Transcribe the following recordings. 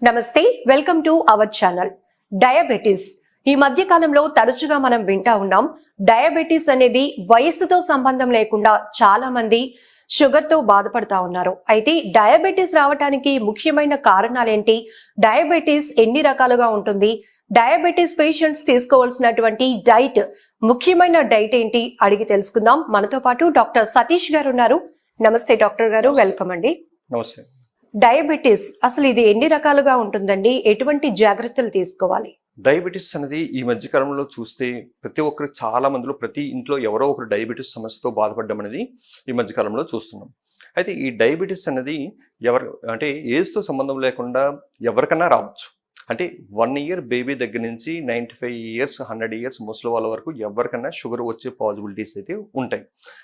నమస్తే, welcome to our channel. Diabetes ఈ మధ్య కాలంలో తరచుగా మనం వింటా ఉన్నాం. డయాబెటీస్ అనేది వయసుతో సంబంధం లేకుండా చాలా మంది షుగర్ తో బాధపడతా ఉన్నారు. అయితే డయాబెటీస్ రావడానికి ముఖ్యమైన కారణాలేంటి? డయాబెటీస్ ఎన్ని రకాలుగా ఉంటుంది? డయాబెటీస్ పేషెంట్స్ తీసుకోవాల్సినటువంటి డైట్, ముఖ్యమైన డైట్ ఏంటి అడిగి తెలుసుకుందాం. మనతో పాటు డాక్టర్ సతీష్ గారు ఉన్నారు. నమస్తే డాక్టర్ గారు, వెల్కమ్ అండి. నమస్తే. డయాబెటీస్ అసలు ఇది ఎన్ని రకాలుగా ఉంటుందండి? ఎటువంటి జాగ్రత్తలు తీసుకోవాలి? డయాబెటీస్ అనేది ఈ మధ్య కాలంలో చూస్తే ప్రతి ఒక్కరు చాలా మందిలో ప్రతి ఇంట్లో ఎవరో ఒకరు డయాబెటీస్ సమస్యతో బాధపడడం అనేది ఈ మధ్య కాలంలో చూస్తున్నాం. అయితే ఈ డయాబెటీస్ అనేది అంటే ఏజ్తో సంబంధం లేకుండా ఎవరికన్నా రావచ్చు. అంటే 1 year బేబీ దగ్గర నుంచి 95 years 100 years ముసలి వాళ్ళ వరకు ఎవరికన్నా షుగర్ వచ్చే పాసిబిలిటీస్ అయితే ఉంటాయి.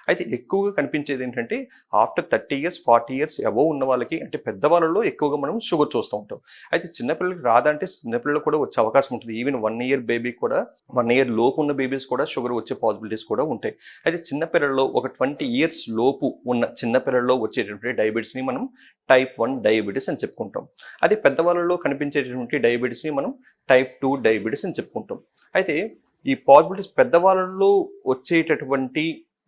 అయితే ఎక్కువగా కనిపించేది ఏంటంటే ఆఫ్టర్ 30 years 40 years అబోవ్ ఉన్న వాళ్ళకి, అంటే పెద్దవాళ్ళలో ఎక్కువగా మనం షుగర్ చూస్తూ ఉంటాం. అయితే చిన్నపిల్లలకి రాదంటే చిన్నపిల్లలకు కూడా వచ్చే అవకాశం ఉంటుంది. ఈవెన్ 1 year బేబీ కూడా, 1 year లోపు ఉన్న బేబీస్ కూడా షుగర్ వచ్చే పాసిబిలిటీస్ కూడా ఉంటాయి. అయితే చిన్నపిల్లల్లో ఒక 20 years లోపు ఉన్న చిన్నపిల్లల్లో వచ్చేటటువంటి డయాబెటీస్ని మనం టైప్ 1 డయాబెటీస్ అని చెప్పుకుంటాం. అది పెద్దవాళ్ళలో కనిపించేటటువంటి డయాబెటీస్ని మనం టైప్ 2 డయాబెటీస్ అని చెప్పుకుంటాం. అయితే ఈ పాసిబిలిటీస్ పెద్దవాళ్ళలో వచ్చేటటువంటి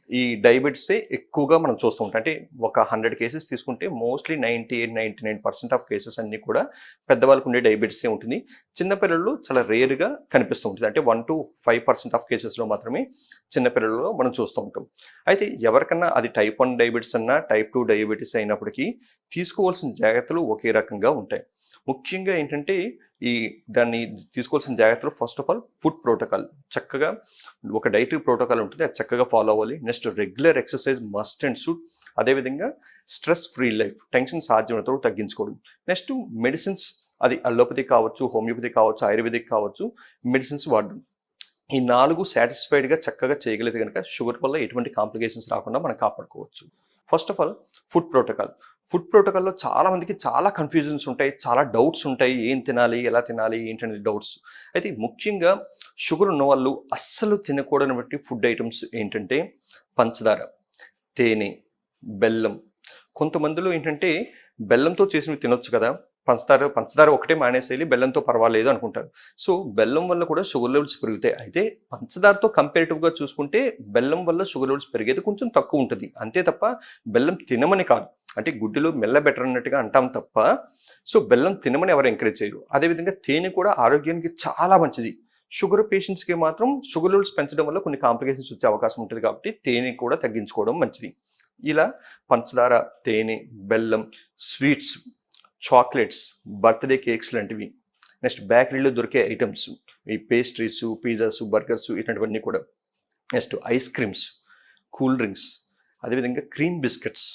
ఈ డయాబెటీసే ఎక్కువగా మనం చూస్తూ ఉంటాం. అంటే ఒక 100 కేసెస్ తీసుకుంటే మోస్ట్లీ 98-99% ఆఫ్ కేసెస్ అన్నీ కూడా పెద్దవాళ్ళకు ఉండే డయాబెటీసే ఉంటుంది. చిన్నపిల్లల్లో చాలా రేర్గా కనిపిస్తూ ఉంటుంది. అంటే 1-5% ఆఫ్ కేసెస్లో మాత్రమే చిన్నపిల్లల్లో మనం చూస్తూ ఉంటాం. అయితే ఎవరికన్నా అది టైప్ 1 డయాబెటీస్ అన్నా టైప్ 2 డయాబెటీస్ అయినప్పటికీ తీసుకోవాల్సిన జాగ్రత్తలు ఒకే రకంగా ఉంటాయి. ముఖ్యంగా ఏంటంటే దాన్ని తీసుకోవాల్సిన జాగ్రత్తలు first of all food protocol, చక్కగా ఒక డైటరీ ప్రోటోకాల్ ఉంటుంది, అది చక్కగా ఫాలో అవ్వాలి. Next regular exercise must and should. అదేవిధంగా స్ట్రెస్ ఫ్రీ లైఫ్, టెన్షన్ సాధ్యమైనంత తగ్గించుకోవడం. నెక్స్ట్ మెడిసిన్స్, అది అలోపతి కావచ్చు, హోమియోపతి కావచ్చు, ఆయుర్వేదిక్ కావచ్చు, మెడిసిన్స్ వాడడం. ఈ 4 సాటిస్ఫైడ్గా చక్కగా చేయగలిగితే కనుక షుగర్ వల్ల ఎటువంటి కాంప్లికేషన్స్ రాకుండా మనం కాపాడుకోవచ్చు. First of all food protocol. Food ప్రోటోకాల్లో చాలా మందికి చాలా కన్ఫ్యూజన్స్ ఉంటాయి, చాలా డౌట్స్ ఉంటాయి. ఏం తినాలి, ఎలా తినాలి, ఏంటనేది డౌట్స్. అయితే ముఖ్యంగా షుగర్ ఉన్న వాళ్ళు అస్సలు తినకూడనటువంటి ఫుడ్ ఐటమ్స్ ఏంటంటే పంచదార, తేనె, బెల్లం. కొంతమందిలో ఏంటంటే బెల్లంతో చేసినవి తినొచ్చు కదా, పంచదార ఒకటే మానేసేయాలి, బెల్లంతో పర్వాలేదు అనుకుంటారు. సో బెల్లం వల్ల కూడా షుగర్ లెవెల్స్ పెరుగుతాయి. అయితే పంచదారతో కంపేరిటివ్గా చూసుకుంటే బెల్లం వల్ల షుగర్ లెవెల్స్ పెరిగేది కొంచెం తక్కువ ఉంటుంది. అంతే తప్ప బెల్లం తినమని కాదు. అంటే గుడ్డిలో మెల్ల బెటర్ అన్నట్టుగా అంటాం తప్ప సో బెల్లం తినమని ఎవరు ఎంకరేజ్ చేయరు. అదేవిధంగా తేనె కూడా ఆరోగ్యానికి చాలా మంచిది. షుగర్ పేషెంట్స్కి మాత్రం షుగర్ లెవెల్స్ పెంచడం వల్ల కొన్ని కాంప్లికేషన్స్ వచ్చే అవకాశం ఉంటుంది కాబట్టి తేనె కూడా తగ్గించుకోవడం మంచిది. ఇలా పంచదార, తేనె, బెల్లం, స్వీట్స్, చాక్లెట్స్, బర్త్డే కేక్స్ లాంటివి, నెక్స్ట్ బేకరీలో దొరికే ఐటమ్స్, ఈ పేస్ట్రీస్, పిజ్జాస్, బర్గర్స్, ఇట్లాంటివన్నీ కూడా. Next ice creams, cool drinks, అదేవిధంగా క్రీమ్ బిస్కెట్స్,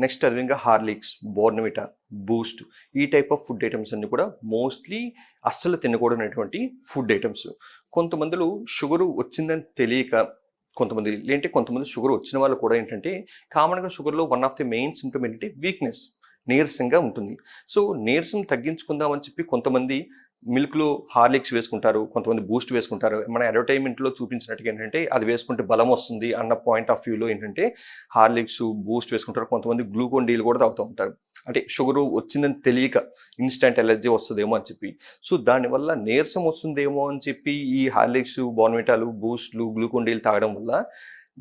నెక్స్ట్ అదేవిధంగా హార్లిక్స్, బోర్నవిటా, బూస్ట్, ఈ టైప్ ఆఫ్ ఫుడ్ ఐటమ్స్ అన్నీ కూడా మోస్ట్లీ అస్సలు తినకూడనటువంటి ఫుడ్ ఐటమ్స్. కొంతమందిలో షుగరు వచ్చిందని తెలియక కొంతమంది షుగర్ వచ్చిన వాళ్ళు కూడా ఏంటంటే కామన్గా షుగర్లో one of the main symptom ఏంటంటే వీక్నెస్, నీరసంగా ఉంటుంది. సో నీరసం తగ్గించుకుందామని చెప్పి కొంతమంది మిల్క్లో హార్లిక్స్ వేసుకుంటారు, కొంతమంది బూస్ట్ వేసుకుంటారు. మన అడ్వర్టైజ్మెంట్లో చూపించినట్టుగా ఏంటంటే అది వేసుకుంటే బలం వస్తుంది అన్న పాయింట్ ఆఫ్ వ్యూలో ఏంటంటే హార్లిక్స్, బూస్ట్ వేసుకుంటారు. కొంతమంది గ్లూకోన్ డీలు కూడా తాగుతూ ఉంటారు. అంటే షుగరు వచ్చిందని తెలియక ఇన్స్టెంట్ ఎలర్జీ వస్తుందేమో అని చెప్పి. సో దానివల్ల నీరసం వస్తుందేమో అని చెప్పి ఈ హార్లిక్స్, బోర్న్విటాలు, బూస్ట్లు, గ్లూకోన్ డీలు తాగడం వల్ల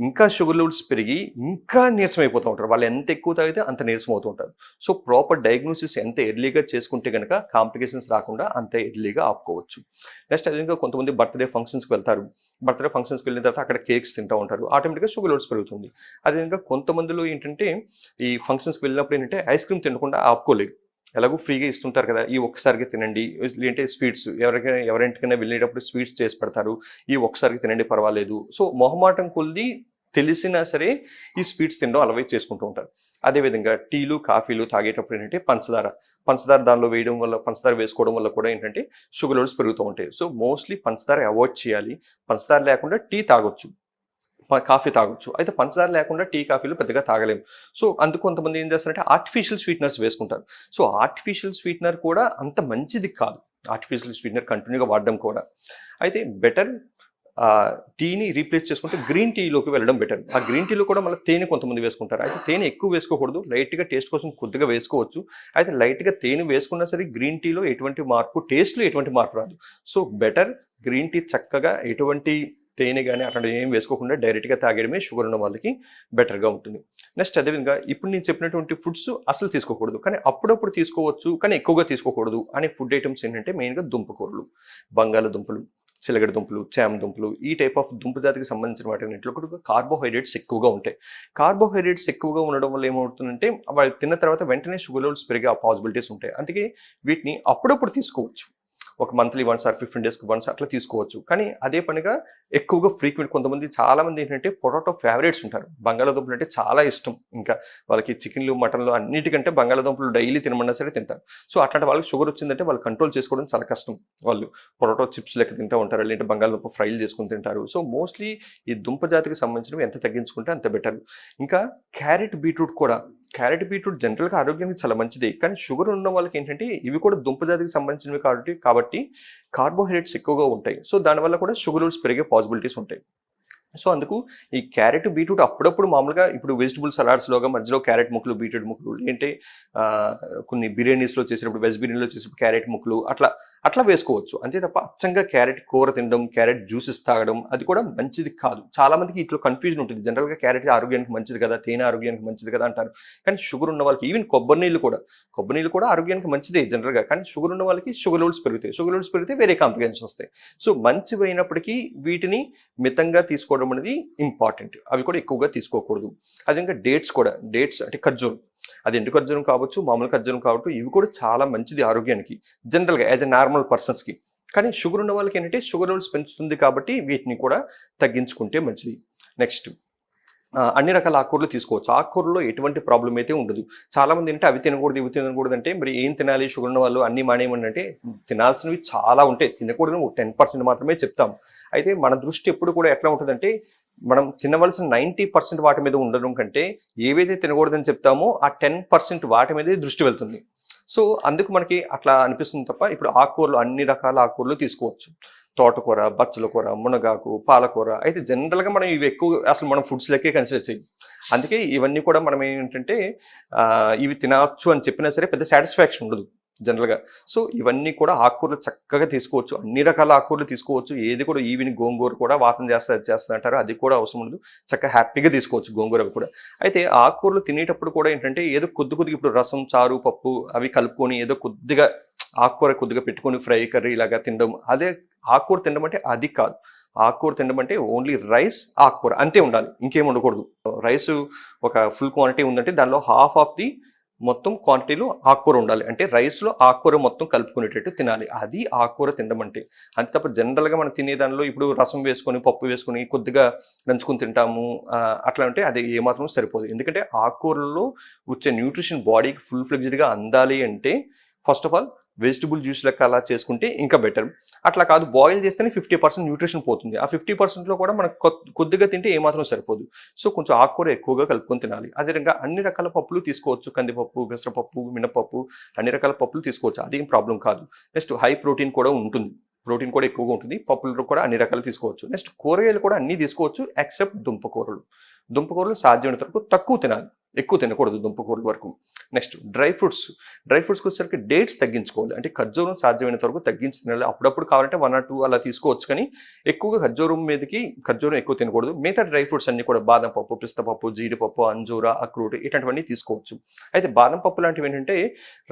ఇంకా షుగర్ లెవెల్స్ పెరిగి ఇంకా నీరసం అయిపోతూ ఉంటారు. వాళ్ళు ఎంత ఎక్కువ తాగితే అంత నీరసం అవుతూ ఉంటారు. సో ప్రాపర్ డయాగ్నోసిస్ ఎంత ఎర్లీగా చేసుకుంటే కనుక కాంప్లికేషన్స్ రాకుండా అంత ఎర్లీగా ఆపుకోవచ్చు. నెక్స్ట్ అదేవిధంగా కొంతమంది బర్త్డే ఫంక్షన్స్కి వెళ్తారు. బర్త్డే ఫంక్షన్స్కి వెళ్ళిన తర్వాత అక్కడ కేక్స్ తింటూ ఉంటారు, ఆటోమేటిక్గా షుగర్ లెవెల్స్ పెరుగుతుంది. అదేవిధంగా కొంతమందిలో ఏంటంటే ఈ ఫంక్షన్స్కి వెళ్ళినప్పుడు ఏంటంటే ఐస్ క్రీమ్ తినకుండా ఆపుకోలేదు. ఎలాగో ఫ్రీగా ఇస్తుంటారు కదా, ఈ ఒక్కసారికి తినండి. లేదంటే స్వీట్స్, ఎవరింటికైనా వెళ్ళేటప్పుడు స్వీట్స్ చేసి పెడతారు, ఈ ఒక్కసారికి తినండి పర్వాలేదు. సో మొహమాటం కొద్ది తెలిసినా సరే ఈ స్వీట్స్ తినడం అలవాటు చేసుకుంటూ ఉంటారు. అదేవిధంగా టీలు, కాఫీలు తాగేటప్పుడు ఏంటంటే పంచదార దానిలో పంచదార వేసుకోవడం వల్ల కూడా ఏంటంటే షుగర్ లెవెల్స్ పెరుగుతూ ఉంటాయి. సో మోస్ట్లీ పంచదార అవాయిడ్ చేయాలి. పంచదార లేకుండా టీ తాగొచ్చు, కాఫీ తాగొచ్చు. అయితే పంచదార లేకుండా టీ, కాఫీలు పెద్దగా తాగలేము. సో అందుకు కొంతమంది ఏం చేస్తారంటే ఆర్టిఫిషియల్ స్వీట్నర్స్ వేసుకుంటారు. సో ఆర్టిఫిషియల్ స్వీట్నర్ కూడా అంత మంచిది కాదు, ఆర్టిఫిషియల్ స్వీట్నర్ కంటిన్యూగా వాడడం కూడా. అయితే బెటర్ టీని రీప్లేస్ చేసుకుంటే గ్రీన్ టీలోకి వెళ్ళడం బెటర్. ఆ గ్రీన్ టీలో కూడా మళ్ళీ తేనె కొంతమంది వేసుకుంటారు. అయితే తేనె ఎక్కువ వేసుకోకూడదు, లైట్గా టేస్ట్ కోసం కొద్దిగా వేసుకోవచ్చు. అయితే లైట్గా తేనె వేసుకున్నా సరే గ్రీన్ టీలో ఎటువంటి మార్పు, టేస్ట్లో ఎటువంటి మార్పు రాదు. సో బెటర్ గ్రీన్ టీ చక్కగా ఎటువంటి తేనె కానీ అట్లాంటివి ఏం వేసుకోకుండా డైరెక్ట్గా తాగడమే షుగర్ ఉన్న వాళ్ళకి బెటర్గా ఉంటుంది. నెక్స్ట్ అదేవిధంగా ఇప్పుడు నేను చెప్పినటువంటి ఫుడ్స్ అసలు తీసుకోకూడదు, కానీ అప్పుడప్పుడు తీసుకోవచ్చు, కానీ ఎక్కువగా తీసుకోకూడదు అనే ఫుడ్ ఐటమ్స్ ఏంటంటే మెయిన్గా దుంపకూరలు, బంగాళదుంపలు, చిలగడ దుంపలు, చామ దుంపలు, ఈ టైప్ ఆఫ్ దుంప జాతికి సంబంధించిన వాటిలో కూడా కార్బోహైడ్రేట్స్ ఎక్కువగా ఉంటాయి. కార్బోహైడ్రేట్స్ ఎక్కువగా ఉండడం వల్ల ఏమవుతుందంటే వాళ్ళు తిన్న తర్వాత వెంటనే షుగర్ లెవెల్స్ పెరిగే పాసిబిలిటీస్ ఉంటాయి. అందుకే వీటిని అప్పుడప్పుడు తీసుకోవచ్చు, ఒక మంత్లీ వన్స్ ఆర్ 15 డేస్కి వన్స్ అట్లా తీసుకోవచ్చు. కానీ అదే పనిగా ఎక్కువగా ఫ్రీక్వెంట్ కొంతమంది చాలామంది ఏంటంటే పొటాటో ఫేవరెట్స్ ఉంటారు. బంగాళాదుంపలు అంటే చాలా ఇష్టం, ఇంకా వాళ్ళకి చికెన్లు మటన్లు అన్నిటికంటే బంగాళాదుంపలు డైలీ తినమన్నా సరే తింటారు. సో అట్లాంటి వాళ్ళకి షుగర్ వచ్చిందంటే వాళ్ళు కంట్రోల్ చేసుకోవడం చాలా కష్టం. వాళ్ళు పొటాటో చిప్స్ లెక్క తింటూ ఉంటారు, లేదంటే బంగాళాదుంప ఫ్రైలు చేసుకుని తింటారు. సో మోస్ట్లీ ఈ దుంప జాతికి సంబంధించినవి ఎంత తగ్గించుకుంటే అంత బెటర్. ఇంకా క్యారెట్, బీట్రూట్ కూడా. క్యారెట్, బీట్రూట్ జనరల్గా ఆరోగ్యానికి చాలా మంచిది, కానీ షుగర్ ఉన్న వాళ్ళకి ఏంటంటే ఇవి కూడా దుంప జాతికి సంబంధించినవి కాబట్టి కార్బోహైడ్రేట్స్ ఎక్కువగా ఉంటాయి. సో దానివల్ల కూడా షుగర్ లెవెల్స్ పెరిగే పాసిబిలిటీస్ ఉంటాయి. సో అందుకు ఈ క్యారెట్, బీట్రూట్ అప్పుడప్పుడు మామూలుగా ఇప్పుడు వెజిటబుల్ సలాడ్స్లోగా మధ్యలో క్యారెట్ ముక్కలు, బీట్రూట్ ముక్కలు, ఏంటంటే కొన్ని బిర్యానీస్లో చేసినప్పుడు, వెజ్ బిర్యానీలో చేసినప్పుడు క్యారెట్ ముక్కలు అట్లా వేసుకోవచ్చు. అంతే తప్ప అచ్చంగా క్యారెట్ కూర తినడం, క్యారెట్ జ్యూసెస్ తాగడం అది కూడా మంచిది కాదు. చాలా మందికి ఇట్లా కన్ఫ్యూజన్ ఉంటుంది. జనరల్గా క్యారెట్ ఆరోగ్యానికి మంచిది కదా, తేనె ఆరోగ్యానికి మంచిది కదా అంటారు. కానీ షుగర్ ఉన్న వాళ్ళకి ఈవెన్ కొబ్బరి నీళ్ళు కూడా ఆరోగ్యానికి మంచిదే జనరల్గా. కానీ షుగర్ ఉన్న వాళ్ళకి షుగర్ లెవెల్స్ పెరుగుతాయి. షుగర్ లెవెల్స్ పెరిగితే వేరే కాంప్లికేషన్స్ వస్తాయి. సో మంచివి అయినప్పటికీ వీటిని మితంగా తీసుకోవడం అనేది ఇంపార్టెంట్. అవి కూడా ఎక్కువగా తీసుకోకూడదు. అదే ఇంకా డేట్స్ అంటే ఖర్జూరం, అది ఎండు ఖర్జూరం కావచ్చు, మామూలు ఖర్జూరం కావచ్చు, ఇవి కూడా చాలా మంచిది ఆరోగ్యానికి జనరల్గా యాజ్ ఎ నార్మల్ పర్సన్స్కి. కానీ షుగర్ ఉన్న వాళ్ళకి ఏంటంటే షుగర్ లెవెల్స్ పెంచుతుంది కాబట్టి వీటిని కూడా తగ్గించుకుంటే మంచిది. నెక్స్ట్ అన్ని రకాల ఆకుకూరలు తీసుకోవచ్చు. ఆకుకూరలో ఎటువంటి ప్రాబ్లం అయితే ఉండదు. చాలామంది ఏంటంటే అవి తినకూడదు, ఇవి తినకూడదు అంటే మరి ఏం తినాలి షుగర్ ఉన్న వాళ్ళు, అన్ని మానేయమని అంటే తినాల్సినవి చాలా ఉంటాయి, తినకూడదు 10% మాత్రమే చెప్తాం. అయితే మన దృష్టి ఎప్పుడు కూడా ఎట్లా ఉంటుందంటే మనం తినవలసిన 90% వాటి మీద ఉండడం కంటే ఏవైతే తినకూడదని చెప్తామో ఆ 10% వాటి మీదే దృష్టి వెళ్తుంది. సో అందుకు మనకి అట్లా అనిపిస్తుంది తప్ప ఇప్పుడు ఆకుకూరలు అన్ని రకాల ఆకుకూరలు తీసుకోవచ్చు. తోటకూర, బచ్చల కూర, మునగాకు, పాలకూర. అయితే జనరల్గా మనం ఇవి ఎక్కువ అసలు మనం ఫుడ్స్ లెక్కే కన్సిడర్ చేయం. అందుకే ఇవన్నీ కూడా మనం ఏంటంటే ఇవి తినవచ్చు అని చెప్పినా సరే పెద్ద సాటిస్ఫాక్షన్ ఉండదు జనరల్గా. సో ఇవన్నీ కూడా ఆకుకూరలు చక్కగా తీసుకోవచ్చు, అన్ని రకాల ఆకుకూరలు తీసుకోవచ్చు. ఏది కూడా ఈవిని గోంగూర కూడా వాతం చేస్తుంది అంటారు, అది కూడా అవసరం ఉండదు, చక్కగా హ్యాపీగా తీసుకోవచ్చు గోంగూర కూడా. అయితే ఆకుకూరలు తినేటప్పుడు కూడా ఏంటంటే ఏదో కొద్దిగా ఇప్పుడు రసం, చారు, పప్పు అవి కలుపుకొని ఏదో కొద్దిగా ఆకుకూర కొద్దిగా పెట్టుకొని ఫ్రై కర్రీ ఇలాగా తినడం, అదే ఆకుకూర తినడం అంటే అది కాదు. ఆకుకూర తినడం అంటే ఓన్లీ రైస్, ఆకుకూర అంతే ఉండాలి, ఇంకేం ఉండకూడదు. రైస్ ఒక ఫుల్ క్వాంటిటీ ఉందంటే దానిలో హాఫ్ ఆఫ్ ది మొత్తం క్వాంటిటీలో ఆకుకూర ఉండాలి. అంటే రైస్లో ఆకుకూర మొత్తం కలుపుకునేటట్టు తినాలి, అది ఆకుకూర తినడం అంటే. అంతే తప్ప జనరల్గా మనం తినే దానిలో ఇప్పుడు రసం వేసుకొని, పప్పు వేసుకొని కొద్దిగా నంచుకొని తింటాము అట్లా అంటే అది ఏమాత్రం సరిపోదు. ఎందుకంటే ఆకుకూరల్లో వచ్చే న్యూట్రిషన్ బాడీకి ఫుల్ ఫ్లెడ్జ్డ్గా అందాలి అంటే first of all vegetable juice లెక్క అలా చేసుకుంటే ఇంకా బెటర్. అట్లా కాదు, బాయిల్ చేస్తేనే 50% న్యూట్రిషన్ పోతుంది. ఆ 50%లో కూడా మనకు కొద్దిగా తింటే ఏమాత్రం సరిపోదు. సో కొంచెం ఆకుకూర ఎక్కువగా కలుపుకొని తినాలి. అదేవిధంగా అన్ని రకాల పప్పులు తీసుకోవచ్చు, కందిపప్పు, పెసరపప్పు, మినపప్పు, అన్ని రకాల పప్పులు తీసుకోవచ్చు, అదేం ప్రాబ్లం కాదు. నెక్స్ట్ హై ప్రోటీన్ కూడా ఉంటుంది, ప్రోటీన్ కూడా ఎక్కువగా ఉంటుంది. పప్పులు కూడా అన్ని రకాలు తీసుకోవచ్చు. నెక్స్ట్ కూరగాయలు కూడా అన్నీ తీసుకోవచ్చు ఎక్సెప్ట్ దుంపకూరలు. దుంపకూరలు సాధ్యమైనంత వరకు తక్కువ తినాలి, ఎక్కువ తినకూడదు దుంపకూరల వరకు. నెక్స్ట్ డ్రై ఫ్రూట్స్కి వచ్చేసరికి డేట్స్ తగ్గించుకోవాలి. అంటే ఖర్జూరం సాధ్యమైనంత వరకు తగ్గించి తినాలి. అప్పుడప్పుడు కావాలంటే 1 or 2 అలా తీసుకోవచ్చు, కానీ ఎక్కువగా ఖర్జూరం ఎక్కువ తినకూడదు. మిగతా డ్రై ఫ్రూట్స్ అన్ని కూడా బాదం పప్పు, పిస్తా పప్పు, జీడిపప్పు, అంజూర, అక్రూట్ ఇట్లాంటివన్నీ తీసుకోవచ్చు. అయితే బాదం పప్పు లాంటివి ఏంటంటే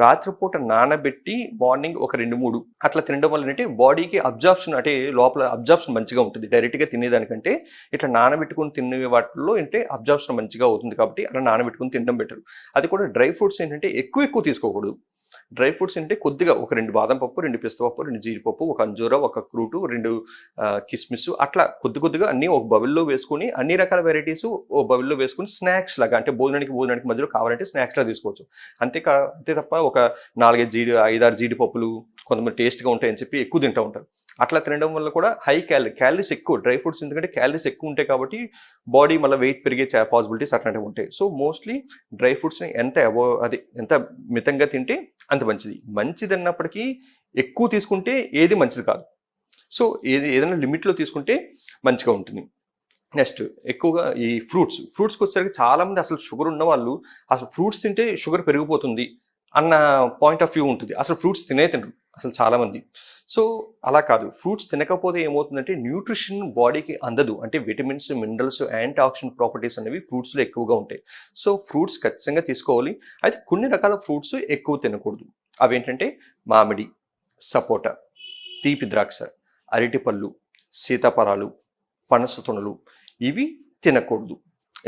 రాత్రిపూట నానబెట్టి మార్నింగ్ ఒక 2-3 అట్లా తినడం వల్ల ఏంటంటే బాడీకి అబ్జార్ప్షన్, అంటే లోపల అబ్జార్ప్షన్ మంచిగా ఉంటుంది. డైరెక్ట్గా తినేదానికంటే ఇట్లా నానబెట్టుకుని తినే వాటిల్లో ఏంటంటే అబ్జార్ప్షన్ మంచిగా అవుతుంది కాబట్టి అలా నానబెట్టుకుని తినడం బెటర్. అది కూడా డ్రై ఫ్రూట్స్ ఏంటంటే ఎక్కువ తీసుకోకూడదు. డ్రై ఫ్రూట్స్ అంటే కొద్దిగా ఒక 2 బాదం పప్పు, 2 పిస్తా పప్పు, 2 జీడిపప్పు, ఒక అంజూర, ఒక అక్రూటు, 2 కిస్మిస్ అట్లా కొద్దిగా అన్ని ఒక బౌల్లో వేసుకొని అన్ని రకాల వెరైటీస్ ఒక బౌల్లో వేసుకొని స్నాక్స్ లాగా, అంటే భోజనానికి మధ్యలో కావాలంటే స్నాక్స్ లాగా తీసుకోవచ్చు. అంతే తప్ప ఒక 5-6 జీడిపప్పులు కొంతమంది టేస్ట్గా ఉంటాయని చెప్పి ఎక్కువ తింటూ ఉంటారు. అట్లా తినడం వల్ల కూడా హై క్యాలరీస్ ఎక్కువ డ్రై ఫ్రూట్స్, ఎందుకంటే క్యాలరీస్ ఎక్కువ ఉంటాయి కాబట్టి బాడీ మళ్ళీ వెయిట్ పెరిగే పాసిబిలిటీస్ అట్లాంటివి ఉంటాయి. సో మోస్ట్లీ డ్రై ఫ్రూట్స్ని ఎంత మితంగా తింటే అంత మంచిది. మంచిది అన్నప్పటికీ ఎక్కువ తీసుకుంటే ఏది మంచిది కాదు. సో ఏదైనా లిమిట్లో తీసుకుంటే మంచిగా ఉంటుంది. నెక్స్ట్ ఎక్కువగా ఈ ఫ్రూట్స్కి వచ్చేసరికి చాలామంది అసలు షుగర్ ఉన్న వాళ్ళు అసలు ఫ్రూట్స్ తింటే షుగర్ పెరిగిపోతుంది అన్న పాయింట్ ఆఫ్ వ్యూ ఉంటుంది. అసలు ఫ్రూట్స్ తినరు అసలు చాలామంది. సో అలా కాదు, ఫ్రూట్స్ తినకపోతే ఏమవుతుందంటే న్యూట్రిషన్ బాడీకి అందదు. అంటే vitamins, minerals, anti oxidant properties అనేవి ఫ్రూట్స్లో ఎక్కువగా ఉంటాయి. సో ఫ్రూట్స్ ఖచ్చితంగా తీసుకోవాలి. అయితే కొన్ని రకాల ఫ్రూట్స్ ఎక్కువ తినకూడదు. అవేంటంటే మామిడి, సపోటా, తీపి ద్రాక్ష, అరటిపళ్ళు, సీతాఫలాలు, పనస తొనలు ఇవి తినకూడదు.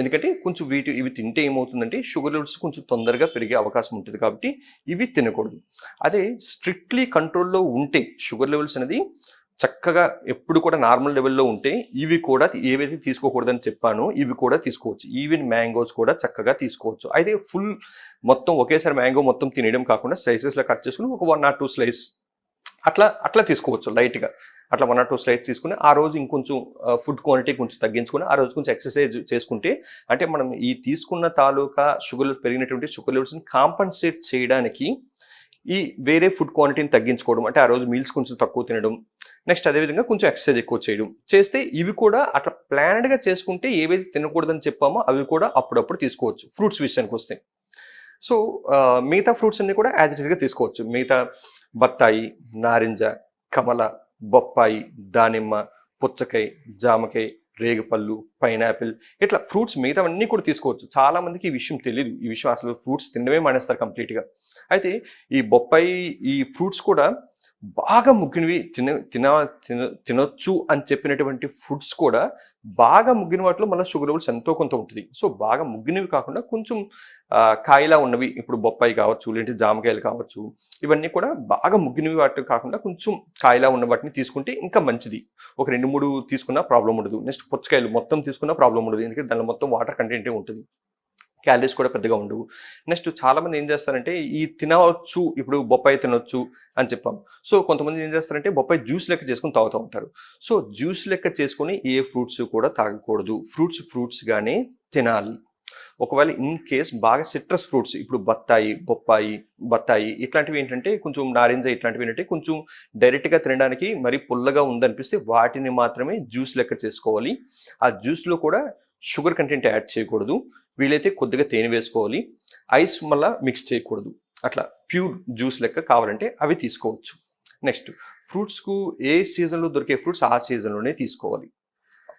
ఎందుకంటే కొంచెం ఇవి తింటే ఏమవుతుందంటే షుగర్ లెవెల్స్ కొంచెం తొందరగా పెరిగే అవకాశం ఉంటుంది కాబట్టి ఇవి తినకూడదు. అదే స్ట్రిక్ట్లీ కంట్రోల్లో ఉంటే షుగర్ లెవెల్స్ అనేది చక్కగా ఎప్పుడు కూడా నార్మల్ లెవెల్లో ఉంటే ఇవి కూడా ఏవైతే తీసుకోకూడదని చెప్పానో ఇవి కూడా తీసుకోవచ్చు. ఈవెన్ మ్యాంగోస్ కూడా చక్కగా తీసుకోవచ్చు. అయితే ఫుల్ మొత్తం ఒకేసారి మ్యాంగో మొత్తం తినేయడం కాకుండా స్లైసెస్లో కట్ చేసుకుని ఒక 1 or 2 స్లైస్ అట్లా తీసుకోవచ్చు. లైట్గా అట్లా 1 or 2 స్లైడ్స్ తీసుకుని ఆ రోజు ఇంకొంచెం ఫుడ్ క్వాంటిటీ కొంచెం తగ్గించుకుని ఆ రోజు కొంచెం ఎక్సర్సైజ్ చేసుకుంటే అంటే మనం ఈ తీసుకున్న తాలూకా పెరిగినటువంటి షుగర్ లెవెల్స్ని కాంపన్సేట్ చేయడానికి ఈ వేరే ఫుడ్ క్వాంటిటీని తగ్గించుకోవడం, అంటే ఆ రోజు మీల్స్ కొంచెం తక్కువ తినడం, నెక్స్ట్ అదేవిధంగా కొంచెం ఎక్సర్సైజ్ ఎక్కువ చేయడం చేస్తే ఇవి కూడా అట్లా ప్లాన్డ్గా చేసుకుంటే ఏవైతే తినకూడదని చెప్పామో అవి కూడా అప్పుడప్పుడు తీసుకోవచ్చు. ఫ్రూట్స్ విషయానికి వస్తే సో మిగతా ఫ్రూట్స్ అన్ని కూడా యాజ్ ఇట్ ఈస్గా తీసుకోవచ్చు. మిగతా బత్తాయి, నారింజ, కమల, బొప్పాయి, దానిమ్మ, పుచ్చకాయ, జామకాయ, రేగిపళ్ళు, పైనాపిల్ ఇట్లా ఫ్రూట్స్ మిగతావన్నీ కూడా తీసుకోవచ్చు. చాలా మందికి ఈ విషయం తెలియదు. ఈ విషయం అసలు ఫ్రూట్స్ తినడమే మానేస్తారు కంప్లీట్గా. అయితే ఈ బొప్పాయి ఈ ఫ్రూట్స్ కూడా బాగా ముగ్గినవి తినొచ్చు అని చెప్పినటువంటి ఫుడ్స్ కూడా బాగా ముగ్గిన వాటిలో మళ్ళీ షుగర్ లెవెల్స్ ఎంతో కొంత ఉంటుంది. సో బాగా ముగ్గినవి కాకుండా కొంచెం కాయలా ఉన్నవి, ఇప్పుడు బొప్పాయి కావచ్చు, లేదంటే జామకాయలు కావచ్చు, ఇవన్నీ కూడా బాగా ముగ్గినవి వాటి కాకుండా కొంచెం కాయలా ఉన్న వాటిని తీసుకుంటే ఇంకా మంచిది. ఒక 2-3 తీసుకున్నా ప్రాబ్లం ఉండదు. నెక్స్ట్ పుచ్చకాయలు మొత్తం తీసుకున్నా ప్రాబ్లం ఉండదు, ఎందుకంటే దానిలో మొత్తం వాటర్ కంటెంటే ఉంటుంది, క్యాలరీస్ కూడా పెద్దగా ఉండవు. నెక్స్ట్ చాలామంది ఏం చేస్తారంటే ఈ తినవచ్చు, ఇప్పుడు బొప్పాయి తినొచ్చు అని చెప్పాం. సో కొంతమంది ఏం చేస్తారంటే బొప్పాయి జ్యూస్ లెక్క చేసుకుని తాగుతూ ఉంటారు. సో జ్యూస్ లెక్క చేసుకుని ఏ ఫ్రూట్స్ కూడా తాగకూడదు. ఫ్రూట్స్గానే తినాలి. ఒకవేళ ఇన్ కేస్ బాగా సిట్రస్ ఫ్రూట్స్, ఇప్పుడు బత్తాయి ఇట్లాంటివి ఏంటంటే కొంచెం నారింజ ఇట్లాంటివి ఏంటంటే కొంచెం డైరెక్ట్గా తినడానికి మరి పుల్లగా ఉందనిపిస్తే వాటిని మాత్రమే జ్యూస్ లెక్క చేసుకోవాలి. ఆ జ్యూస్లో కూడా షుగర్ కంటెంట్ యాడ్ చేయకూడదు. వీలైతే కొద్దిగా తేనె వేసుకోవాలి. ఐస్ మళ్ళీ మిక్స్ చేయకూడదు. అట్లా ప్యూర్ జ్యూస్ లెక్క కావాలంటే అవి తీసుకోవచ్చు. నెక్స్ట్ ఫ్రూట్స్కు ఏ సీజన్లో దొరికే ఫ్రూట్స్ ఆ సీజన్లోనే తీసుకోవాలి.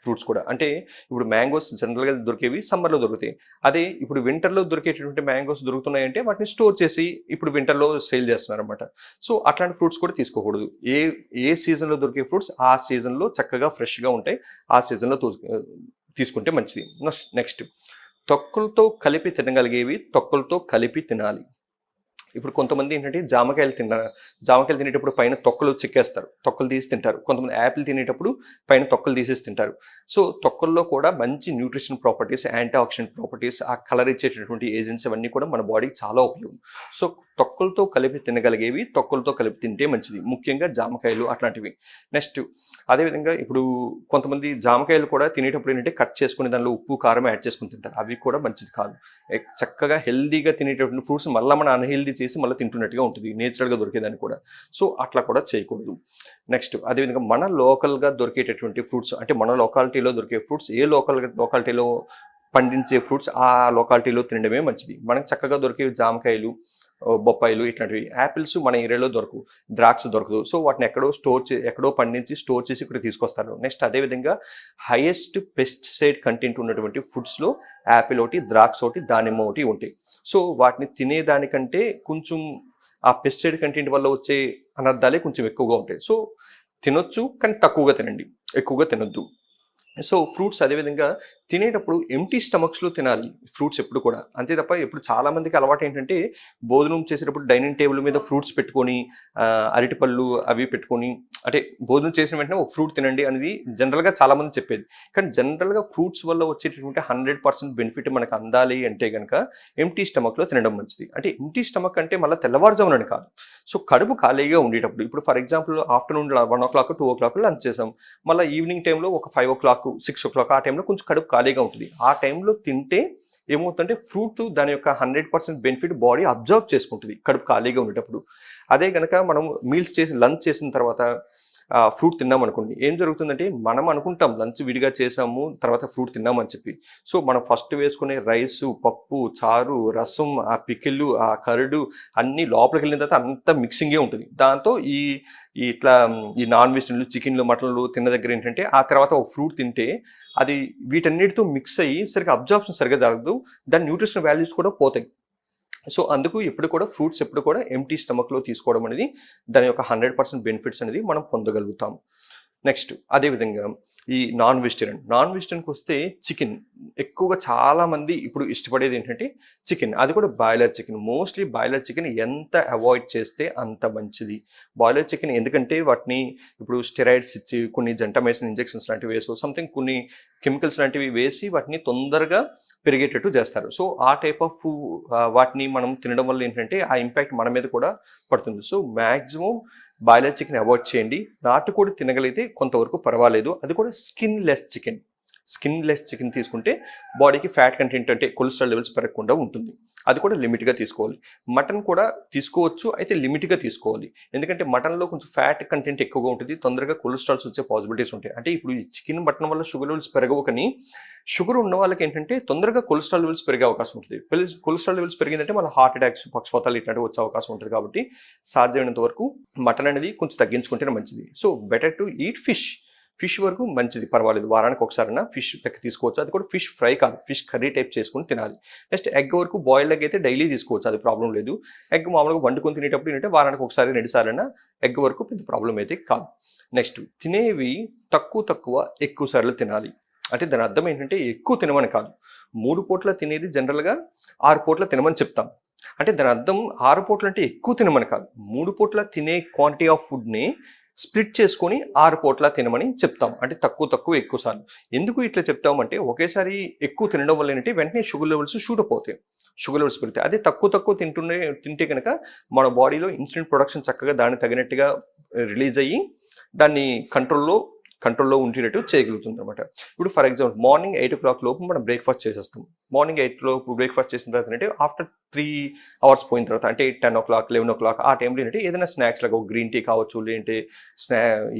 ఫ్రూట్స్ కూడా అంటే ఇప్పుడు మ్యాంగోస్ జనరల్గా దొరికేవి సమ్మర్లో దొరుకుతాయి. అదే ఇప్పుడు వింటర్లో దొరికేటటువంటి మ్యాంగోస్ దొరుకుతున్నాయంటే వాటిని స్టోర్ చేసి ఇప్పుడు వింటర్లో సేల్ చేస్తున్నారు అనమాట. సో అట్లాంటి ఫ్రూట్స్ కూడా తీసుకోకూడదు. ఏ సీజన్లో దొరికే ఫ్రూట్స్ ఆ సీజన్లో చక్కగా ఫ్రెష్గా ఉంటాయి, ఆ సీజన్లో తీసుకుంటే మంచిది. నెక్స్ట్ తొక్కలతో కలిపి తినగలిగేవి తొక్కలతో కలిపి తినాలి. ఇప్పుడు కొంతమంది ఏంటంటే జామకాయలు తినేటప్పుడు పైన తొక్కలు చెక్కేస్తారు, తొక్కలు తీసి తింటారు. కొంతమంది యాపిల్ తినేటప్పుడు పైన తొక్కలు తీసేసి తింటారు. సో తొక్కల్లో కూడా మంచి nutrition properties, anti oxidant properties, ఆ కలర్ ఇచ్చేటటువంటి ఏజెంట్స్ అవన్నీ కూడా మన బాడీకి చాలా ఉపయోగం. సో తొక్కలతో కలిపి తినగలిగేవి తొక్కలతో కలిపి తింటే మంచిది, ముఖ్యంగా జామకాయలు అట్లాంటివి. నెక్స్ట్ అదేవిధంగా ఇప్పుడు కొంతమంది జామకాయలు కూడా తినేటప్పుడు ఏంటంటే కట్ చేసుకుని దానిలో ఉప్పు కారం యాడ్ చేసుకుని తింటారు. అవి కూడా మంచిది కాదు. చక్కగా హెల్దీగా తినేటటువంటి ఫ్రూట్స్ మళ్ళీ మన అన్హెల్దీ చేసి మళ్ళీ తింటున్నట్టుగా ఉంటుంది, నేచురల్గా దొరికేదాన్ని కూడా. సో అట్లా కూడా చేయకూడదు. నెక్స్ట్ అదేవిధంగా మన లోకల్గా దొరికేటటువంటి ఫ్రూట్స్, అంటే మన లోకాలిటీలో దొరికే ఫ్రూట్స్, ఏ లోకాలిటీలో పండించే ఫ్రూట్స్ ఆ లోకాలిటీలో తినడమే మంచిది. మనకు చక్కగా దొరికే జామకాయలు, బొప్పాయిలు ఇట్లాంటివి, యాపిల్స్ మన ఏరియాలో దొరకవు, ద్రాక్ష దొరకదు. సో వాటిని ఎక్కడో పండించి స్టోర్ చేసి ఇక్కడ తీసుకొస్తారు. నెక్స్ట్ అదేవిధంగా హైయెస్ట్ పెస్టిసైడ్ కంటెంట్ ఉన్నటువంటి ఫుడ్స్లో యాపిల్ ఒకటి, ద్రాక్ష ఒకటి, దానిమ్మ ఒకటి ఉంటాయి. సో వాటిని తినేదానికంటే కొంచెం ఆ పెస్టిసైడ్ కంటెంట్ వల్ల వచ్చే అనర్థాలే కొంచెం ఎక్కువగా ఉంటాయి. సో తినొచ్చు కానీ తక్కువగా తినండి, ఎక్కువగా తినొద్దు. సో ఫ్రూట్స్ అదేవిధంగా తినేటప్పుడు ఎంటీ స్టమక్స్లో తినాలి ఫ్రూట్స్ ఎప్పుడు కూడా. అంతే తప్ప ఇప్పుడు చాలామందికి అలవాటు ఏంటంటే భోజనం చేసేటప్పుడు డైనింగ్ టేబుల్ మీద ఫ్రూట్స్ పెట్టుకొని అరటిపళ్ళు అవి పెట్టుకొని, అంటే భోజనం చేసిన వెంటనే ఒక ఫ్రూట్ తినండి అనేది జనరల్గా చాలామంది చెప్పేది. కానీ జనరల్గా ఫ్రూట్స్ వల్ల వచ్చేటటువంటి 100% బెనిఫిట్ మనకు అందాలి అంటే కనుక ఎంటీ స్టమక్లో తినడం మంచిది. అంటే ఎంటీ స్టమక్ అంటే మళ్ళీ తెల్లవారుజామునని కాదు. సో కడుపు ఖాళీగా ఉండేటప్పుడు, ఇప్పుడు for example afternoon 1 o'clock 2 o'clock lunch చేసాం, మళ్ళీ ఈవినింగ్ టైంలో ఒక 5 o'clock 6 o'clock ఆ టైంలో కొంచెం కడుపు ఖాళీగా ఉంటుంది. ఆ టైంలో తింటే ఏమవుతుందంటే ఫ్రూట్ దాని యొక్క 100% బెనిఫిట్ బాడీ అబ్జర్వ్ చేసుకుంటుంది కడుపు ఖాళీగా ఉండేటప్పుడు. అదే కనుక మనం లంచ్ చేసిన తర్వాత ఫ్రూట్ తిన్నాం అనుకోండి, ఏం జరుగుతుందంటే మనం అనుకుంటాం లంచ్ విడిగా చేసాము తర్వాత ఫ్రూట్ తిన్నామని చెప్పి. సో మనం ఫస్ట్ వేసుకునే రైసు, పప్పు, చారు, రసం, ఆ పికిళ్ళు, ఆ కరడు అన్నీ లోపలికి వెళ్ళిన తర్వాత అంతా మిక్సింగే ఉంటుంది. దాంతో ఈ ఈ ఇట్లా ఈ నాన్ వెజ్లు, చికెన్లు, మటన్లు తిన్న దగ్గర ఏంటంటే ఆ తర్వాత ఒక ఫ్రూట్ తింటే అది వీటన్నిటితో మిక్స్ అయ్యి సరిగ్గా అబ్జార్ప్షన్ సరిగ్గా జరగదు, దాని న్యూట్రిషన్ వాల్యూస్ కూడా పోతాయి. సో అందుకు ఎప్పుడు కూడా ఫ్రూట్స్ ఎప్పుడు కూడా ఎంప్టీ స్టమక్లో తీసుకోవడం అనేది దాని యొక్క 100% బెనిఫిట్స్ అనేది మనం పొందగలుగుతాం. నెక్స్ట్ అదేవిధంగా ఈ నాన్ వెజిటేరియన్కి వస్తే చికెన్ ఎక్కువగా చాలామంది ఇప్పుడు ఇష్టపడేది ఏంటంటే చికెన్, అది కూడా boiler chicken. Mostly boiler chicken ఎంత అవాయిడ్ చేస్తే అంత మంచిది. బాయిలర్ చికెన్ ఎందుకంటే వాటిని ఇప్పుడు స్టెరాయిడ్స్ ఇచ్చి కొన్ని జెంటామైసిన్ ఇంజెక్షన్స్ లాంటివి వేసి సంథింగ్ కొన్ని కెమికల్స్ లాంటివి వేసి వాటిని తొందరగా పెరిగేటట్టు చేస్తారు. సో ఆ టైప్ ఆఫ్ వాటిని మనం తినడం వల్ల ఏంటంటే ఆ ఇంపాక్ట్ మన మీద కూడా పడుతుంది. So maximum boiler chicken avoid చేయండి. నాటుకోడి తినగలిగితే కొంతవరకు పర్వాలేదు, అది కూడా స్కిన్లెస్ చికెన్ తీసుకుంటే బాడీకి ఫ్యాట్ కంటెంట్ అంటే కొలెస్ట్రాల్ లెవెల్స్ పెరగకుండా ఉంటుంది. అది కూడా లిమిట్గా తీసుకోవాలి. మటన్ కూడా తీసుకోవచ్చు, అయితే లిమిట్గా తీసుకోవాలి. ఎందుకంటే మటన్లో కొంచెం ఫ్యాట్ కంటెంట్ ఎక్కువగా ఉంటుంది, తొందరగా కొలెస్ట్రాల్స్ వచ్చే పాసిబిలిటీస్ ఉంటాయి. అంటే ఇప్పుడు ఈ చికెన్ మటన్ వల్ల షుగర్ లెవెల్స్ పెరగవు, కానీ షుగర్ ఉన్న వాళ్ళకి ఏంటంటే తొందరగా కొలెస్ట్రాల్ లెవెల్స్ పెరిగే అవకాశం ఉంటుంది. కొలెస్ట్రాల్ లెవెల్స్ పెరిగిందంటే మన హార్ట్ అటాక్స్, పక్షవాతాలు ఇట్లాంటివి వచ్చే అవకాశం ఉంటుంది. కాబట్టి సాధ్యమైనంత వరకు మటన్ అనేది కొంచెం తగ్గించుకుంటేనే మంచిది. So better to eat fish వరకు మంచిది, పర్వాలేదు. వారానికి ఒకసారైనా ఫిష్ లెక్క తీసుకోవచ్చు. అది కూడా ఫిష్ ఫ్రై కాదు, ఫిష్ కర్రీ టైప్ చేసుకుని తినాలి. నెక్స్ట్ ఎగ్ వరకు బాయిల్డ్ ఎగ్ అయితే డైలీ తీసుకోవచ్చు, అది ప్రాబ్లం లేదు. ఎగ్ మామూలుగా వండుకొని తినేటప్పుడు ఏంటంటే వారానికి ఒకసారి 2 సార్లైనా ఎగ్ వరకు పెద్ద ప్రాబ్లం అయితే కాదు. నెక్స్ట్ తినేవి తక్కువ ఎక్కువ సార్లు తినాలి. అంటే దాని అర్థం ఏంటంటే ఎక్కువ తినమని కాదు. 3 పూట్ల తినేది జనరల్గా 6 పూట్ల తినమని చెప్తాం. అంటే దాని అర్థం 6 పూటలు అంటే ఎక్కువ తినమని కాదు. 3 పూట్ల తినే క్వాంటిటీ ఆఫ్ ఫుడ్ని స్ప్లిట్ చేసుకొని 6 పూట్ల తినమని చెప్తాం. అంటే తక్కువ ఎక్కువ సార్లు. ఎందుకు ఇట్లా చెప్తామంటే ఒకేసారి ఎక్కువ తినడం వల్ల ఏంటంటే వెంటనే షుగర్ లెవెల్స్ షూట్ అప్ అవుతాయి, షుగర్ లెవెల్స్ పెరుగుతాయి. అదే తక్కువ తింటే కనుక మన బాడీలో ఇన్సులిన్ ప్రొడక్షన్ చక్కగా దానికి తగినట్టుగా రిలీజ్ అయ్యి దాన్ని కంట్రోల్లో ఉండేటట్టు చేయగలుగుతుంది అనమాట. ఇప్పుడు ఫర్ ఎగ్జాంపుల్ మార్నింగ్ 8 o'clock లోపు మనం బ్రేక్ఫాస్ట్ చేసేస్తాం. మార్నింగ్ 8 లోపు బ్రేక్ఫాస్ట్ చేసిన తర్వాత అంటే ఆఫ్టర్ 3 hours పోయిన తర్వాత అంటే 10 o'clock 11 o'clock ఆ టైంలో ఏంటంటే ఏదైనా స్నాక్స్ లాగా గ్రీన్ టీ కావచ్చు, లేదంటే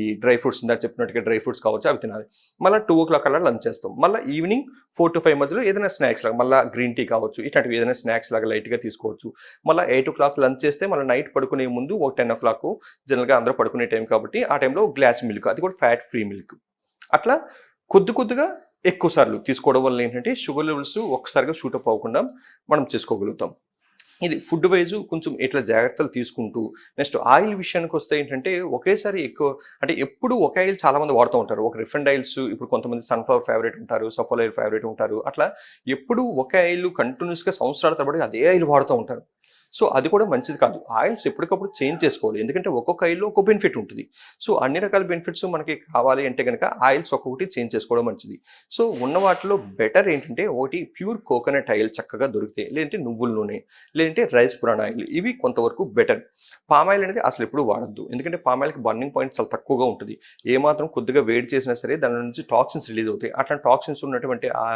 ఈ డ్రై ఫ్రూట్స్ ఇందాక చెప్పినట్టుగా డ్రై ఫ్రూట్స్ కావచ్చు, అవి తినాలి. మళ్ళీ 2 o'clock అలా లంచ్ చేస్తాం. మళ్ళీ ఈవినింగ్ 4 to 5 మధ్యలో ఏదైనా స్నాక్స్ లాగా మళ్ళీ గ్రీన్ టీ కావచ్చు, ఇట్లాంటివి ఏదైనా స్నాక్స్ లాగా లైట్గా తీసుకోవచ్చు. మళ్ళీ 8 o'clock లంచ్ చేస్తే మళ్ళీ నైట్ పడుకునే ముందు ఒక 10 o'clock జనరల్గా అందరూ పడుకునే టైం కాబట్టి ఆ టైంలో గ్లాస్ మిల్క్, అది కూడా ఫ్యాట్ ఫ్రీ మిల్క్, అట్లా కొద్దిగా ఎక్కువ సార్లు తీసుకోవడం వల్ల ఏంటంటే షుగర్ లెవెల్స్ ఒక్కసారిగా షూటప్ అవ్వకుండా మనం చేసుకోగలుగుతాం. ఇది ఫుడ్ వైజ్ కొంచెం ఇట్లా జాగ్రత్తలు తీసుకుంటూ నెక్స్ట్ ఆయిల్ విషయానికి వస్తే ఏంటంటే ఒకేసారి ఎక్కువ అంటే ఎప్పుడు ఒక ఆయిల్ చాలా మంది వాడుతూ ఉంటారు. ఒక రిఫైండ్ ఆయిల్స్ ఇప్పుడు కొంతమంది సన్ఫ్లవర్ ఫేవరెట్ ఉంటారు, సఫల్ ఆయిల్ ఫేవరెట్ ఉంటారు. అట్లా ఎప్పుడు ఒక ఆయిల్ కంటిన్యూస్గా సంవత్సరాల తరబడి అదే ఆయిల్ వాడుతూ ఉంటారు. సో అది కూడా మంచిది కాదు. ఆయిల్స్ ఎప్పటికప్పుడు చేంజ్ చేసుకోవాలి, ఎందుకంటే ఒక్కొక్క ఆయిల్లో ఒక బెనిఫిట్ ఉంటుంది. సో అన్ని రకాల బెనిఫిట్స్ మనకి కావాలి అంటే కనుక ఆయిల్స్ ఒక్కొక్కటి చేంజ్ చేసుకోవడం మంచిది. సో ఉన్న వాటిలో బెటర్ ఏంటంటే ఒకటి ప్యూర్ కోకోనట్ ఆయిల్ చక్కగా దొరుకుతాయి, లేదంటే నువ్వుల నూనె, లేదంటే రైస్ బ్రాన్ ఆయిల్, ఇవి కొంతవరకు బెటర్. పామ్ ఆయిల్ అనేది అసలు ఎప్పుడు వాడద్దు, ఎందుకంటే పామ్ ఆయిల్కి బర్నింగ్ పాయింట్ చాలా తక్కువగా ఉంటుంది. ఏమాత్రం కొద్దిగా వేడి చేసినా సరే దాని నుంచి టాక్సిన్స్ రిలీజ్ అవుతాయి. అట్లాంటి టాక్సిన్స్ ఉన్నటువంటి ఆ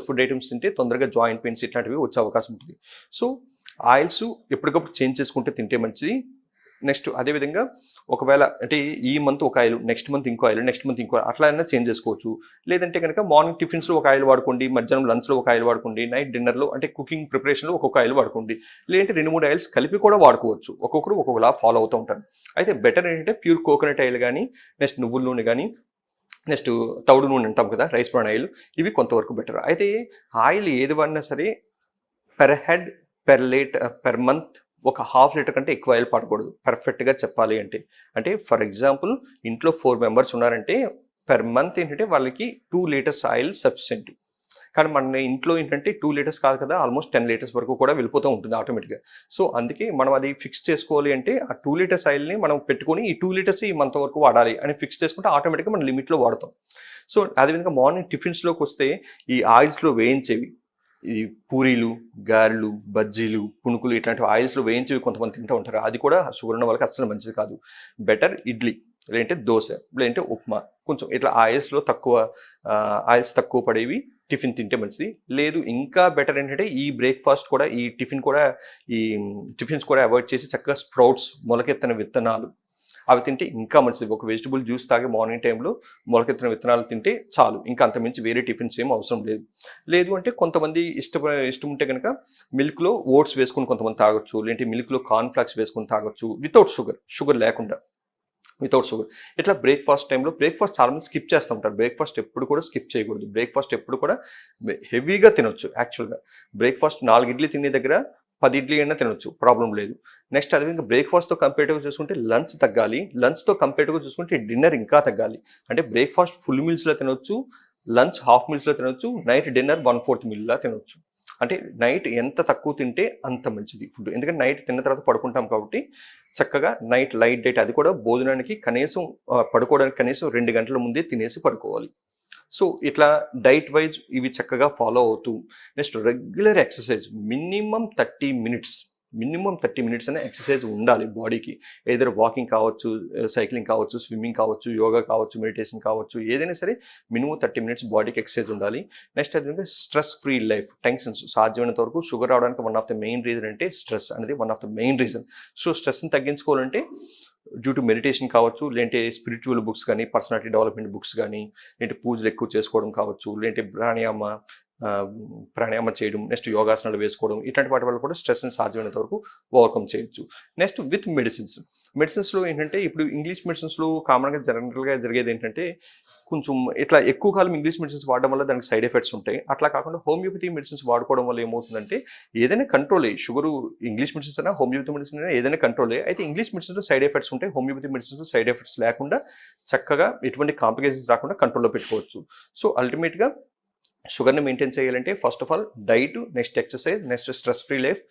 ఫుడ్ ఐటమ్స్ తింటే తొందరగా జాయింట్ పెయిన్స్ ఇట్లాంటివి వచ్చే అవకాశం ఉంటుంది. సో ఆయిల్స్ ఎప్పటికప్పుడు చేంజ్ చేసుకుంటే తింటే మంచిది. నెక్స్ట్ అదేవిధంగా ఒకవేళ అంటే ఈ మంత్ ఒక ఆయిల్, నెక్స్ట్ మంత్ ఇంకో ఆయిల్, నెక్స్ట్ మంత్ ఇంకో అట్లా అయినా చేంజ్ చేసుకోవచ్చు. లేదంటే కనుక మార్నింగ్ టిఫిన్స్లో ఒక ఆయిల్ వాడుకోండి, మధ్యాహ్నం లంచ్లో ఒక ఆయిల్ వాడుకోండి, నైట్ డిన్నర్లో అంటే కుకింగ్ ప్రిపరేషన్లో ఒక్కొక్క ఆయిల్ వాడుకోండి. లేదంటే 2-3 ఆయిల్స్ కలిపి కూడా వాడుకోవచ్చు. ఒక్కొక్కరు ఒక్కొక్కలా ఫాలో అవుతూ ఉంటారు. అయితే బెటర్ ఏంటంటే ప్యూర్ కోకోనట్ ఆయిల్ కానీ, నెక్స్ట్ నువ్వుల నూనె కానీ, నెక్స్ట్ తౌడు నూనె అంటాం కదా, రైస్ బ్రాన్ ఆయిల్, ఇవి కొంతవరకు బెటర్. అయితే ఆయిల్ ఏది వాడినా సరే పెర్ హెడ్ పెర్ మంత్ ఒక 1/2 లీటర్ కంటే ఎక్కువ ఆయిల్ పడకూడదు పర్ఫెక్ట్గా చెప్పాలి అంటే ఫర్ ఎగ్జాంపుల్ ఇంట్లో 4 members ఉన్నారంటే పెర్ మంత్ ఏంటంటే వాళ్ళకి 2 liters ఆయిల్ సఫిషియెంట్. కానీ మన ఇంట్లో ఏంటంటే 2 liters కాదు కదా, ఆల్మోస్ట్ 10 liters వరకు కూడా వెళ్ళిపోతూ ఉంటుంది ఆటోమేటిక్గా. సో అందుకే మనం అది ఫిక్స్ చేసుకోవాలి అంటే ఆ 2 liters ఆయిల్ని మనం పెట్టుకొని ఈ 2 liters ఈ మంత్ వరకు వాడాలి అని ఫిక్స్ చేసుకుంటే ఆటోమేటిక్గా మనం లిమిట్లో వాడతాం. సో అదేవిధంగా మార్నింగ్ టిఫిన్స్లోకి వస్తే ఈ ఆయిల్స్లో వేయించేవి, ఈ పూరీలు, గారెలు, బజ్జీలు, పునుకులు ఇట్లాంటివి ఆయిల్స్లో వేయించేవి కొంతమంది తింటూ ఉంటారు. అది కూడా షుగర్ ఉన్న వాళ్ళకి అస్సలు మంచిది కాదు. బెటర్ ఇడ్లీ, లేదంటే దోశ, లేదంటే ఉప్మా, కొంచెం ఇట్లా ఆయిల్స్ తక్కువ పడేవి టిఫిన్ తింటే మంచిది. లేదు ఇంకా బెటర్ ఏంటంటే ఈ బ్రేక్ఫాస్ట్ కూడా ఈ టిఫిన్స్ కూడా అవాయిడ్ చేసి చక్కగా స్ప్రౌట్స్, మొలకెత్తన విత్తనాలు, అవి తింటే ఇంకా మంచిది. ఒక వెజిటబుల్ జ్యూస్ తాగి మార్నింగ్ టైంలో మొలకెత్తిన విత్తనాలు తింటే చాలు, ఇంకా అంతమించి వేరే టిఫిన్స్ ఏం అవసరం లేదు. లేదు అంటే కొంతమంది ఇష్టం ఉంటే కనుక మిల్క్లో ఓట్స్ వేసుకుని కొంతమంది తాగొచ్చు, లేదంటే మిల్క్లో కార్న్ ఫ్లాక్స్ వేసుకుని తాగొచ్చు వితౌట్ షుగర్ లేకుండా, వితౌట్ షుగర్. ఇట్లా బ్రేక్ఫాస్ట్ టైంలో చాలా మంది స్కిప్ చేస్తూ ఉంటారు. బ్రేక్ఫాస్ట్ ఎప్పుడు కూడా స్కిప్ చేయకూడదు. బ్రేక్ఫాస్ట్ ఎప్పుడు కూడా హెవీగా తినొచ్చు. యాక్చువల్గా బ్రేక్ఫాస్ట్ 4 ఇడ్లీ తినే దగ్గర 10 ఇడ్లీ అయినా తినొచ్చు, ప్రాబ్లం లేదు. నెక్స్ట్ అదే ఇంకా బ్రేక్ఫాస్ట్తో కంపేటివ్గా చూసుకుంటే లంచ్ తగ్గాలి, లంచ్తో కంపేటివ్గా చూసుకుంటే డిన్నర్ ఇంకా తగ్గాలి. అంటే బ్రేక్ఫాస్ట్ ఫుల్ మీల్స్లో తినొచ్చు, లంచ్ హాఫ్ మీల్స్లో తినొచ్చు, నైట్ డిన్నర్ 1/4 మీల్లా తినొచ్చు. అంటే నైట్ ఎంత తక్కువ తింటే అంత మంచిది ఫుడ్. ఎందుకంటే నైట్ తిన్న తర్వాత పడుకుంటాం కాబట్టి చక్కగా నైట్ లైట్ డైట్, అది కూడా భోజనానికి కనీసం పడుకోవడానికి కనీసం 2 గంటల ముందే తినేసి పడుకోవాలి. సో ఇట్లా డైట్ వైజ్ ఇవి చక్కగా ఫాలో అవుతూ next regular exercise minimum 30 minutes అనే ఎక్సర్సైజ్ ఉండాలి బాడీకి. ఏదైనా వాకింగ్ కావచ్చు, సైక్లింగ్ కావచ్చు, స్విమ్మింగ్ కావచ్చు, యోగా కావచ్చు, మెడిటేషన్ కావచ్చు, ఏదైనా సరే మినిమం 30 మినిట్స్ బాడీకి ఎక్సర్సైజ్ ఉండాలి. నెక్స్ట్ అది స్ట్రెస్ ఫ్రీ లైఫ్. టెన్షన్స్ సాధ్యమైనంత వరకు షుగర్ రావడానికి one of the main reason అంటే స్ట్రెస్ అనేది one of the main reason. So స్ట్రెస్ని తగ్గించుకోవాలంటే డ్యూ టు మెడిటేషన్ కావచ్చు, లేదంటే స్పిరిచువల్ బుక్స్ కానీ, పర్సనాలిటీ డెవలప్మెంట్ బుక్స్ కానీ, లేదంటే పూజలు ఎక్కువ చేసుకోవడం కావచ్చు, లేదంటే ప్రాణాయామ చేయడం, నెక్స్ట్ యోగాసనాలు వేసుకోవడం, ఇట్లాంటి వాటి వల్ల కూడా స్ట్రెస్ని సాధ్యమైనంత వరకు ఓవర్కమ్ చేయొచ్చు. నెక్స్ట్ విత్ మెడిసిన్స్లో ఏంటంటే ఇప్పుడు ఇంగ్లీష్ మెడిసిన్స్లో కామన్గా జనరల్గా జరిగేది ఏంటంటే కొంచెం ఇట్లా ఎక్కువ కాలం ఇంగ్లీష్ మెడిసిన్స్ వాడడం వల్ల దానికి సైడ్ ఎఫెక్ట్స్ ఉంటాయి. అట్లా కాకుండా హోమియోపతి మెడిసిన్స్ వాడుకోవడం వల్ల ఏమవుతుందంటే ఏదైనా కంట్రోలే, షుగరు ఇంగ్లీష్ మెడిసిన్స్ అయినా హోమియోపతి మెడిసిన్ అయినా ఏదైనా కంట్రోలే. అయితే ఇంగ్లీష్ మెడిసిన్స్లో సైడ్ ఎఫెక్ట్స్ ఉంటాయి, హోమియోపతి మెడిసిన్స్లో సైడ్ ఎఫెక్ట్స్ లేకుండా చక్కగా ఎటువంటి కాంప్లికేషన్స్ రాకుండా కంట్రోల్లో పెట్టుకోవచ్చు. సో అల్టిమేట్గా షుగర్ని మెయింటైన్ చేయాలంటే first of all diet, next exercise, next stress free life,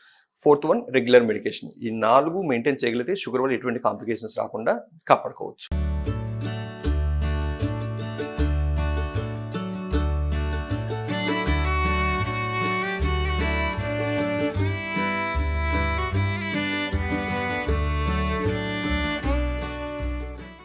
4th one regular medication. ఈ 4 మెయింటైన్ చేయగలిగితే షుగర్ వల్ల ఎటువంటి కాంప్లికేషన్స్ రాకుండా కాపాడుకోవచ్చు.